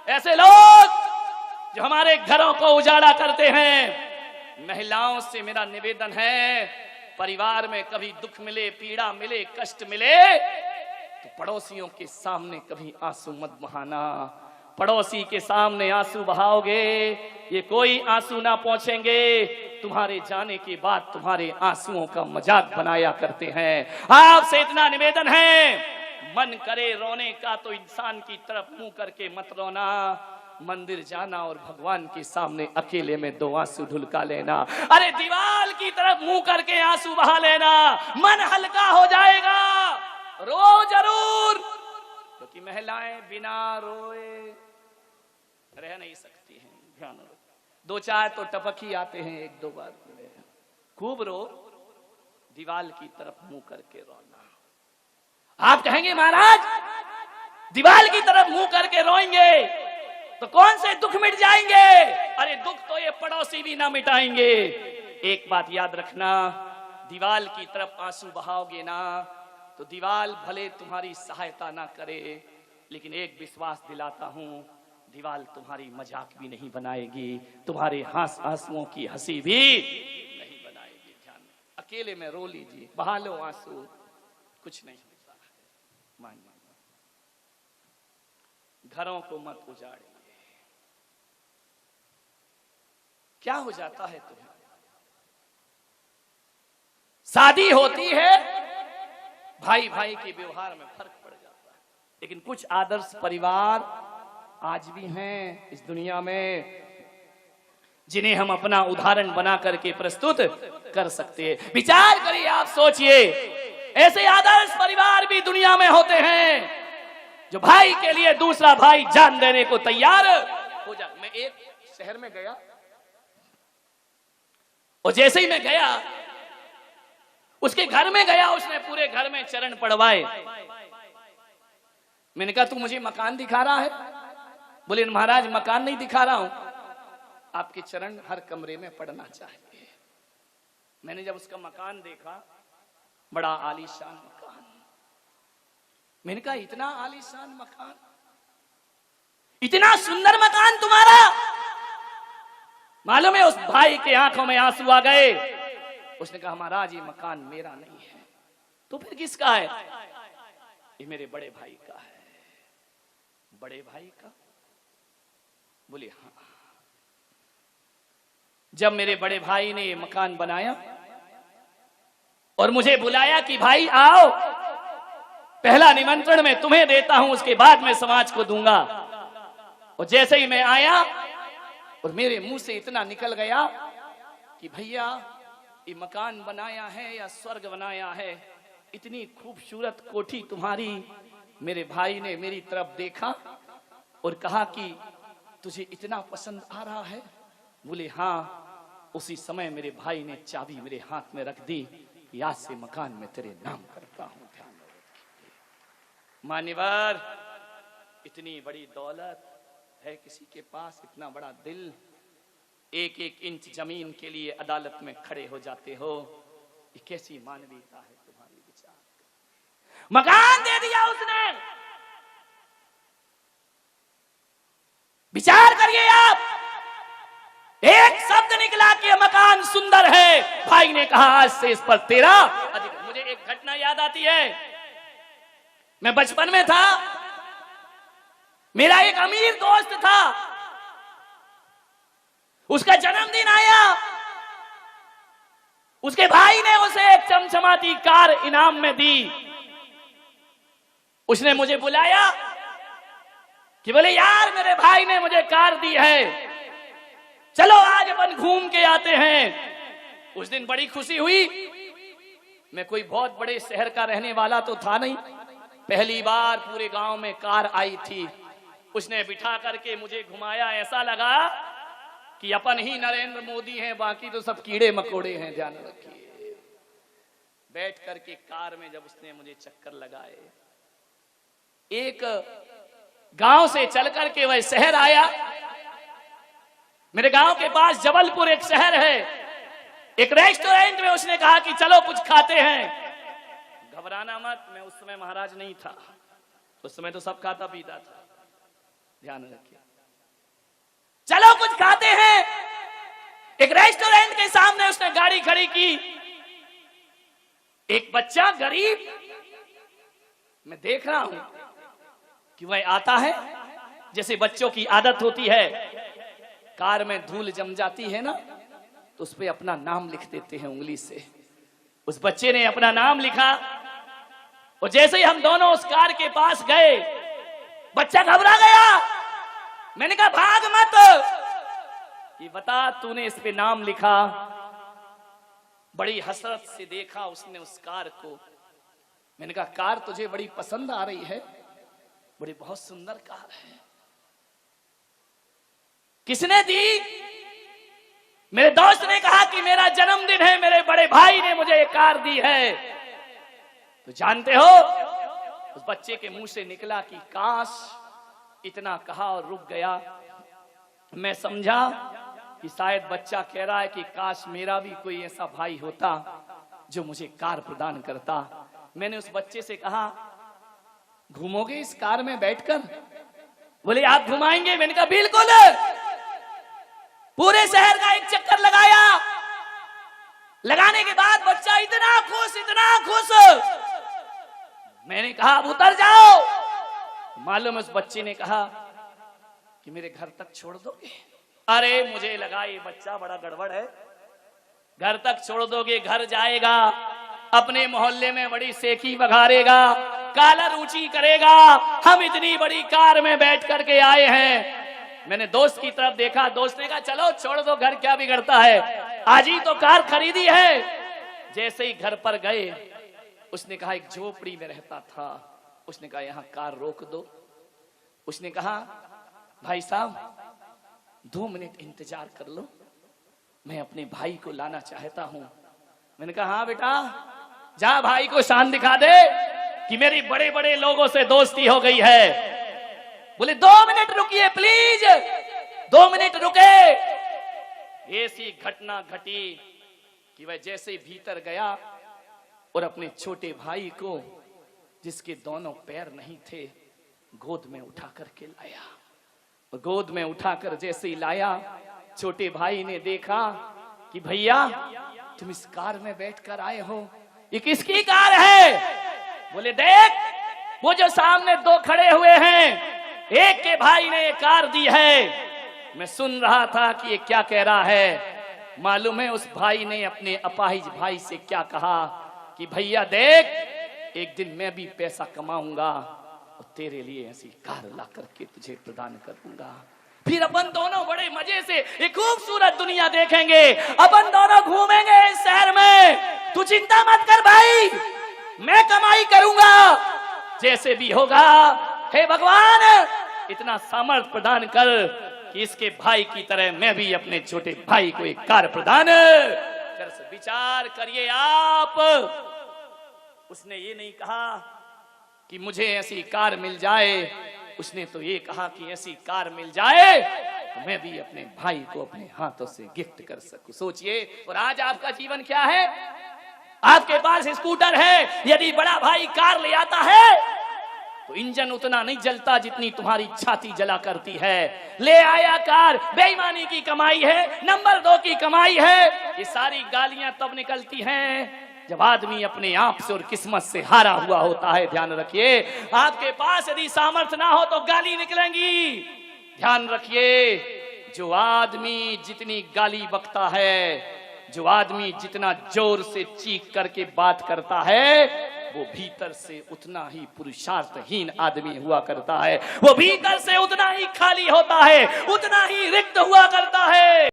ऐसे लोग जो हमारे घरों को उजाड़ा करते हैं। महिलाओं से मेरा निवेदन है, परिवार में कभी दुख मिले, पीड़ा मिले, कष्ट मिले तो पड़ोसियों के सामने कभी आंसू मत बहाना। पड़ोसी के सामने आंसू बहाओगे, ये कोई आंसू ना पहुंचेंगे। तुम्हारे जाने के बाद तुम्हारे आंसुओं का मजाक बनाया करते हैं। आपसे इतना निवेदन है, मन करे रोने का तो इंसान की तरफ मुंह करके मत रोना। मंदिर जाना और भगवान के सामने अकेले में 2 आंसू ढुलका लेना। अरे दीवार की तरफ मुंह करके आंसू बहा लेना, मन हल्का हो जाएगा। रो जरूर, क्योंकि महिलाएं बिना रोए रह नहीं सकती हैं। ध्यान रखो, 2-4 तो टपक ही आते हैं, 1-2 बार खूब रो, दीवार की तरफ मुंह करके रोना। आप कहेंगे महाराज दीवार की तरफ मुंह करके रोएंगे तो कौन से दुख मिट जाएंगे? अरे दुख तो ये पड़ोसी भी ना मिटाएंगे। एक बात याद रखना, दीवार की तरफ आंसू बहाओगे ना तो दीवार भले तुम्हारी सहायता ना करे, लेकिन एक विश्वास दिलाता हूं, दीवार तुम्हारी मजाक भी नहीं बनाएगी, तुम्हारे आंसुओं की हंसी भी नहीं बनाएगी। ध्यान में, अकेले में रो लीजिए, बहा लो आंसू, कुछ नहीं होता है। मान घरों को मत उजाड़िए। क्या हो जाता है तुम्हें? शादी होती है, भाई भाई के व्यवहार में फर्क पड़ जाता है, लेकिन कुछ आदर्श परिवार आज भी हैं इस दुनिया में जिन्हें हम अपना उदाहरण बना करके प्रस्तुत कर सकते हैं। विचार करिए, आप सोचिए, ऐसे आदर्श परिवार भी दुनिया में होते हैं जो भाई के लिए दूसरा भाई जान देने को तैयार हो जाए। मैं एक शहर में गया और जैसे ही मैं गया उसके घर में गया, उसने पूरे घर में चरण पड़वाए। मैंने कहा तू मुझे मकान दिखा रहा है? बोले महाराज मकान नहीं दिखा रहा हूं, आपके चरण हर कमरे में पड़ना चाहिए। मैंने जब उसका मकान देखा, बड़ा आलीशान मकान, मैंने कहा इतना आलीशान मकान, इतना सुंदर मकान तुम्हारा? मालूम है उस भाई के आंखों में आंसू आ गए। उसने कहा महाराज ये मकान मेरा नहीं है। तो फिर किसका है? ये मेरे बड़े भाई का है। बड़े भाई का? बोले हाँ। जब मेरे बड़े भाई ने मकान बनाया और मुझे बुलाया कि भाई आओ, पहला निमंत्रण मैं तुम्हें देता हूं, उसके बाद मैं समाज को दूंगा। और जैसे ही मैं आया और मेरे मुंह से इतना निकल गया कि भैया ये मकान बनाया है या स्वर्ग बनाया है, इतनी खूबसूरत कोठी तुम्हारी। मेरे भाई ने मेरी तरफ देखा और कहा कि तुझे इतना पसंद आ रहा है? बोले हाँ। उसी समय मेरे भाई ने चाबी मेरे हाथ में रख दी, आज से मकान में तेरे नाम करता हूं। ध्यान रखिए मान्यवर, इतनी बड़ी दौलत है किसी के पास, इतना बड़ा दिल, 1-1 इंच जमीन के लिए अदालत में खड़े हो जाते हो, ये कैसी मानवीयता है तुम्हारी? विचार, मकान दे दिया उसने। विचार करिए आप, एक शब्द निकला कि मकान सुंदर है, भाई ने कहा आज से इस पर तेरा अधिकार। मुझे एक घटना याद आती है, मैं बचपन में था, मेरा एक अमीर दोस्त था, उसका जन्मदिन आया, उसके भाई ने उसे एक चमचमाती कार इनाम में दी। उसने मुझे बुलाया कि बोले यार मेरे भाई ने मुझे कार दी है, चलो आज अपन घूम के आते हैं। उस दिन बड़ी खुशी हुई। मैं कोई बहुत बड़े शहर का रहने वाला तो था नहीं, पहली बार पूरे गांव में कार आई थी। उसने बिठा करके मुझे घुमाया, ऐसा लगा कि अपन ही नरेंद्र मोदी हैं, बाकी तो सब कीड़े मकोड़े हैं। ध्यान रखिए, बैठ करके कार में जब उसने मुझे चक्कर लगाए, एक गांव से चल करके वह शहर आया। मेरे गांव के पास जबलपुर एक शहर है, एक रेस्टोरेंट में उसने कहा कि चलो कुछ खाते हैं। घबराना मत, मैं उस समय महाराज नहीं था, उस समय तो सब खाता पीता था। ध्यान रखिए, एक रेस्टोरेंट के सामने उसने गाड़ी खड़ी की। एक बच्चा गरीब, मैं देख रहा हूं कि वह आता है, जैसे बच्चों की आदत होती है, कार में धूल जम जाती है ना, तो उस पे अपना नाम लिख देते हैं उंगली से। उस बच्चे ने अपना नाम लिखा और जैसे ही हम दोनों उस कार के पास गए, बच्चा घबरा गया। मैंने कहा भाग मत, ये बता तूने इस पे नाम लिखा। बड़ी हसरत से देखा उसने उस कार को। मैंने कहा कार तुझे बड़ी पसंद आ रही है, बड़ी बहुत सुंदर कार है, किसने दी? मेरे दोस्त ने कहा कि मेरा जन्मदिन है, मेरे बड़े भाई ने मुझे एक कार दी है। तो जानते हो, उस बच्चे के मुंह से निकला कि काश, इतना कहा और रुक गया। मैं समझा कि शायद बच्चा कह रहा है कि काश मेरा भी कोई ऐसा भाई होता जो मुझे कार प्रदान करता। मैंने उस बच्चे से कहा घूमोगे इस कार में बैठकर? बोले आप घुमाएंगे? मैंने कहा बिल्कुल। पूरे शहर का एक चक्कर लगाया। लगाने के बाद बच्चा इतना खुश, इतना खुश। मैंने कहा अब उतर जाओ। मालूम है उस बच्चे ने कहा कि मेरे घर तक छोड़ दोगे? अरे मुझे लगा ये बच्चा बड़ा गड़बड़ है, घर तक छोड़ दोगे, घर जाएगा, अपने मोहल्ले में बड़ी सेकी बघारेगा, कॉलर ऊंची करेगा, हम इतनी बड़ी कार में बैठ करके आए हैं। मैंने दोस्त की तरफ देखा, दोस्त ने कहा चलो छोड़ दो, घर क्या बिगड़ता है, आज ही तो कार खरीदी है। जैसे ही घर पर गए, उसने कहा एक झोपड़ी में रहता था, उसने कहा यहाँ कार रोक दो। उसने कहा भाई साहब 2 मिनट इंतजार कर लो, मैं अपने भाई को लाना चाहता हूं। मैंने कहा हाँ बेटा, जा भाई को शान दिखा दे कि मेरी बड़े बड़े लोगों से दोस्ती हो गई है। बोले 2 मिनट रुकिए प्लीज। 2 मिनट रुके। ऐसी घटना घटी कि वह जैसे ही भीतर गया और अपने छोटे भाई को, जिसके दोनों पैर नहीं थे, गोद में उठा करके लाया। और गोद में उठाकर जैसे ही लाया, छोटे भाई ने देखा कि भैया तुम इस कार में बैठकर आए हो, ये किसकी कार है? बोले देख वो जो सामने 2 खड़े हुए हैं, एक के भाई ने ये कार दी है। मैं सुन रहा था कि ये क्या कह रहा है। मालूम है उस भाई ने अपने अपाहिज भाई से क्या कहा कि भैया देख, एक दिन मैं भी पैसा कमाऊंगा और तेरे लिए ऐसी कार ला करके तुझे प्रदान करूंगा, फिर अपन दोनों बड़े मजे से एक खूबसूरत दुनिया देखेंगे, अपन दोनों घूमेंगे इस शहर में, तू चिंता मत कर भाई, मैं कमाई करूंगा, जैसे भी होगा। हे भगवान, इतना सामर्थ्य प्रदान कर कि इसके भाई की तरह मैं भी अपने छोटे भाई को एक कार प्रदान कर। विचार करिए आप। उसने ये नहीं कहा कि मुझे ऐसी कार मिल जाए, उसने तो ये कहा कि ऐसी कार मिल जाए तो मैं भी अपने भाई को अपने हाथों से गिफ्ट कर सकूं। सोचिए। और आज आपका जीवन क्या है? आपके पास स्कूटर है, यदि बड़ा भाई कार ले आता है तो इंजन उतना नहीं जलता जितनी तुम्हारी छाती जला करती है। ले आया कार, बेईमानी की कमाई है, नंबर 2 की कमाई है। ये सारी गालियां तब निकलती हैं जब आदमी अपने आप से और किस्मत से हारा हुआ होता है। ध्यान रखिए, आपके पास यदि सामर्थ्य ना हो तो गाली निकलेंगी। ध्यान रखिए, जो आदमी जितनी गाली बकता है, जो आदमी जितना जोर से चीख करके बात करता है, वो भीतर से उतना ही पुरुषार्थहीन आदमी हुआ करता है। वो भीतर से उतना ही खाली होता है, उतना ही रिक्त हुआ करता है।